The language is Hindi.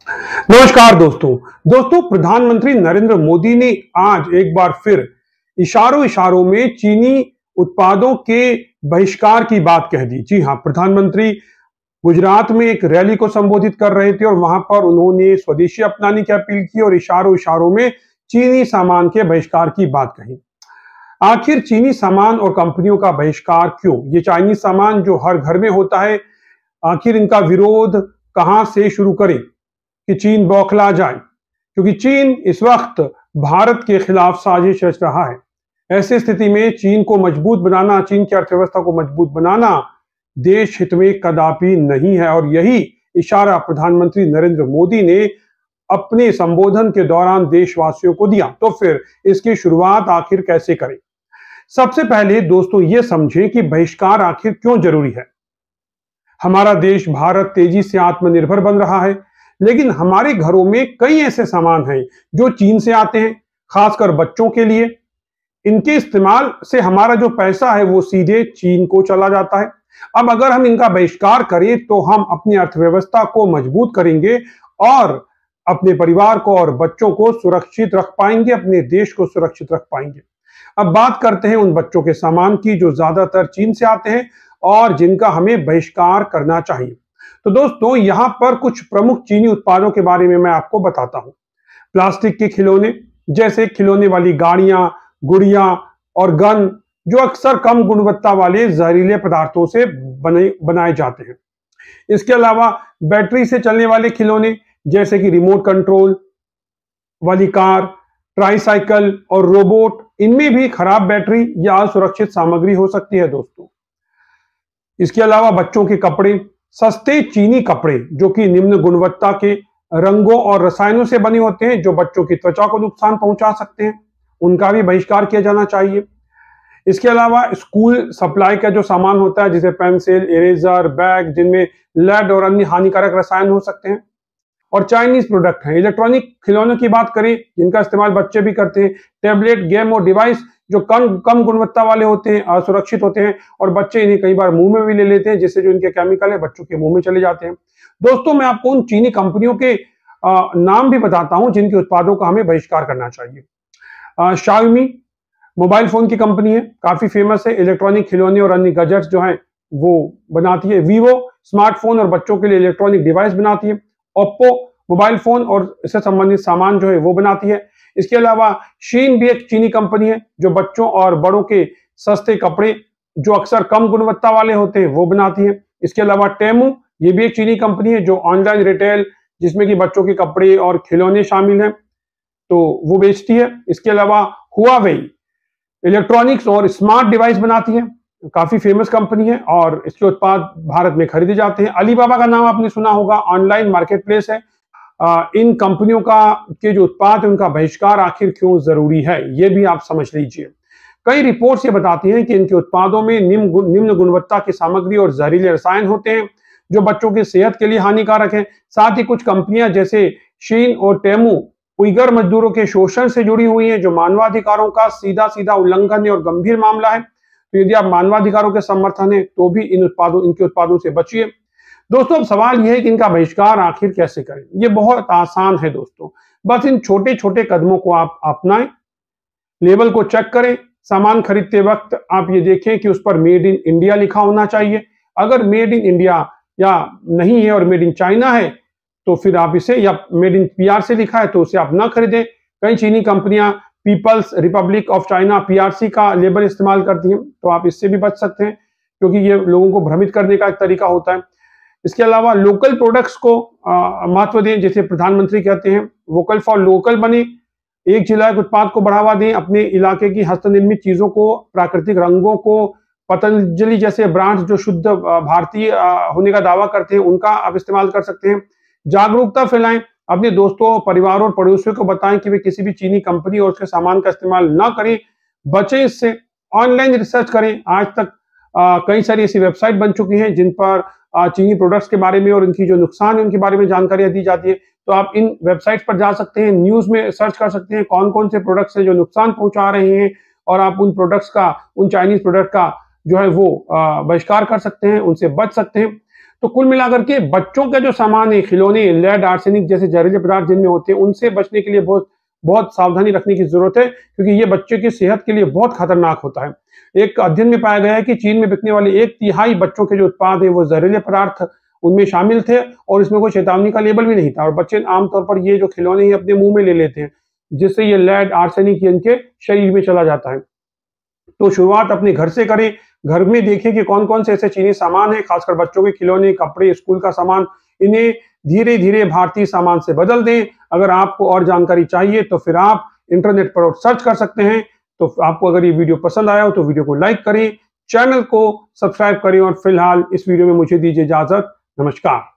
नमस्कार दोस्तों प्रधानमंत्री नरेंद्र मोदी ने आज एक बार फिर इशारों इशारों में चीनी उत्पादों के बहिष्कार की बात कह दी। जी हां, प्रधानमंत्री गुजरात में एक रैली को संबोधित कर रहे थे और वहां पर उन्होंने स्वदेशी अपनाने की अपील की और इशारों इशारों में चीनी सामान के बहिष्कार की बात कही। आखिर चीनी सामान और कंपनियों का बहिष्कार क्यों? ये चाइनीज सामान जो हर घर में होता है, आखिर इनका विरोध कहां से शुरू करें कि चीन बौखला जाए? क्योंकि चीन इस वक्त भारत के खिलाफ साजिश रच रहा है। ऐसी स्थिति में चीन को मजबूत बनाना, चीन की अर्थव्यवस्था को मजबूत बनाना देश हित में कदापि नहीं है और यही इशारा प्रधानमंत्री नरेंद्र मोदी ने अपने संबोधन के दौरान देशवासियों को दिया। तो फिर इसकी शुरुआत आखिर कैसे करें? सबसे पहले दोस्तों ये समझें कि बहिष्कार आखिर क्यों जरूरी है। हमारा देश भारत तेजी से आत्मनिर्भर बन रहा है, लेकिन हमारे घरों में कई ऐसे सामान हैं जो चीन से आते हैं, खासकर बच्चों के लिए। इनके इस्तेमाल से हमारा जो पैसा है वो सीधे चीन को चला जाता है। अब अगर हम इनका बहिष्कार करें तो हम अपनी अर्थव्यवस्था को मजबूत करेंगे और अपने परिवार को और बच्चों को सुरक्षित रख पाएंगे, अपने देश को सुरक्षित रख पाएंगे। अब बात करते हैं उन बच्चों के सामान की जो ज्यादातर चीन से आते हैं और जिनका हमें बहिष्कार करना चाहिए। तो दोस्तों यहां पर कुछ प्रमुख चीनी उत्पादों के बारे में मैं आपको बताता हूं। प्लास्टिक के खिलौने, जैसे खिलौने वाली गाड़ियां, गुड़िया और गन, जो अक्सर कम गुणवत्ता वाले जहरीले पदार्थों से बनाए जाते हैं। इसके अलावा बैटरी से चलने वाले खिलौने, जैसे कि रिमोट कंट्रोल वाली कार, ट्राईसाइकिल और रोबोट, इनमें भी खराब बैटरी या असुरक्षित सामग्री हो सकती है दोस्तों। इसके अलावा बच्चों के कपड़े, सस्ते चीनी कपड़े जो कि निम्न गुणवत्ता के रंगों और रसायनों से बने होते हैं, जो बच्चों की त्वचा को नुकसान पहुंचा सकते हैं, उनका भी बहिष्कार किया जाना चाहिए। इसके अलावा स्कूल सप्लाई का जो सामान होता है, जैसे पेंसिल, इरेजर, बैग, जिनमें लेड और अन्य हानिकारक रसायन हो सकते हैं, और चाइनीज प्रोडक्ट हैं। इलेक्ट्रॉनिक खिलौनों की बात करें जिनका इस्तेमाल बच्चे भी करते हैं, टैबलेट, गेम और डिवाइस जो कम गुणवत्ता वाले होते हैं, असुरक्षित होते हैं और बच्चे इन्हें कई बार मुंह में भी ले लेते हैं, जिससे जो इनके केमिकल है बच्चों के मुंह में चले जाते हैं। दोस्तों मैं आपको उन चीनी कंपनियों के नाम भी बताता हूं जिनके उत्पादों का हमें बहिष्कार करना चाहिए। शाओमी मोबाइल फोन की कंपनी है, काफी फेमस है, इलेक्ट्रॉनिक खिलौने और अन्य गैजेट्स जो है वो बनाती है। वीवो स्मार्टफोन और बच्चों के लिए इलेक्ट्रॉनिक डिवाइस बनाती है। ओप्पो मोबाइल फोन और इससे संबंधित सामान जो है वो बनाती है। इसके अलावा शीन भी एक चीनी कंपनी है जो बच्चों और बड़ों के सस्ते कपड़े जो अक्सर कम गुणवत्ता वाले होते हैं वो बनाती है। इसके अलावा टेमू, ये भी एक चीनी कंपनी है जो ऑनलाइन रिटेल, जिसमें कि बच्चों के कपड़े और खिलौने शामिल हैं, तो वो बेचती है। इसके अलावा हुआवेई इलेक्ट्रॉनिक्स और स्मार्ट डिवाइस बनाती है, काफी फेमस कंपनी है और इसके उत्पाद भारत में खरीदे जाते हैं। अलीबाबा का नाम आपने सुना होगा, ऑनलाइन मार्केट प्लेस है। इन कंपनियों के जो उत्पाद है उनका बहिष्कार आखिर क्यों जरूरी है, ये भी आप समझ लीजिए। कई रिपोर्ट्स ये बताती हैं कि इनके उत्पादों में निम्न गुणवत्ता की सामग्री और जहरीले रसायन होते हैं जो बच्चों की सेहत के लिए हानिकारक है। साथ ही कुछ कंपनियां जैसे शीन और टेमू उइगर मजदूरों के शोषण से जुड़ी हुई हैं, जो मानवाधिकारों का सीधा सीधा उल्लंघन है और गंभीर मामला है। तो यदि आप मानवाधिकारों के समर्थन है तो भी इनके उत्पादों से बचिए। दोस्तों अब सवाल यह है कि इनका बहिष्कार आखिर कैसे करें। ये बहुत आसान है दोस्तों, बस इन छोटे छोटे कदमों को आप अपनाएं। लेबल को चेक करें, सामान खरीदते वक्त आप ये देखें कि उस पर मेड इन इंडिया लिखा होना चाहिए। अगर मेड इन इंडिया या नहीं है और मेड इन चाइना है तो फिर आप इसे, या मेड इन पीआर से लिखा है तो उसे आप ना खरीदें। कई चीनी कंपनियां People's Republic of China PRC का लेबल इस्तेमाल करती हैं, तो आप इससे भी बच सकते हैं क्योंकि ये लोगों को भ्रमित करने का एक तरीका होता है। इसके अलावा लोकल प्रोडक्ट्स को महत्व दें, जैसे प्रधानमंत्री कहते हैं वोकल फॉर लोकल बने। एक जिला के उत्पाद को बढ़ावा दें, अपने इलाके की हस्तनिर्मित चीजों को, प्राकृतिक रंगों को, पतंजलि जैसे ब्रांड्स जो शुद्ध भारतीय होने का दावा करते हैं उनका आप इस्तेमाल कर सकते हैं। जागरूकता फैलाएं, अपने दोस्तों, परिवार और पड़ोसियों को बताएं कि वे किसी भी चीनी कंपनी और उसके सामान का इस्तेमाल ना करें, बचें इससे। ऑनलाइन रिसर्च करें, आज तक कई सारी ऐसी वेबसाइट बन चुकी हैं जिन पर चीनी प्रोडक्ट्स के बारे में और इनकी जो नुकसान है उनके बारे में जानकारियां दी जाती है। तो आप इन वेबसाइट्स पर जा सकते हैं, न्यूज में सर्च कर सकते हैं कौन कौन से प्रोडक्ट्स हैं जो नुकसान पहुंचा रहे हैं, और आप उन प्रोडक्ट्स का, उन चाइनीज प्रोडक्ट का जो है वो बहिष्कार कर सकते हैं, उनसे बच सकते हैं। तो कुल मिलाकर के बच्चों के जो सामान है, खिलौने, लेड, आर्सेनिक जैसे जहरीले पदार्थ जिनमें होते हैं, उनसे बचने के लिए बहुत बहुत सावधानी रखने की जरूरत है, क्योंकि ये बच्चे की सेहत के लिए बहुत खतरनाक होता है। एक अध्ययन में पाया गया है कि चीन में बिकने वाले 1/3 बच्चों के जो उत्पाद है वो जहरीले पदार्थ उनमें शामिल थे, और इसमें कोई चेतावनी का लेबल भी नहीं था, और बच्चे आमतौर पर ये जो खिलौने हैं अपने मुंह में ले लेते हैं, जिससे ये लेड, आर्सेनिक इनके शरीर में चला जाता है। तो शुरुआत अपने घर से करें, घर में देखें कि कौन कौन से ऐसे चीनी सामान है, खासकर बच्चों के खिलौने, कपड़े, स्कूल का सामान, इन्हें धीरे धीरे भारतीय सामान से बदल दें। अगर आपको और जानकारी चाहिए तो फिर आप इंटरनेट पर सर्च कर सकते हैं। तो आपको अगर ये वीडियो पसंद आया हो तो वीडियो को लाइक करें, चैनल को सब्सक्राइब करें, और फिलहाल इस वीडियो में मुझे दीजिए इजाजत। नमस्कार।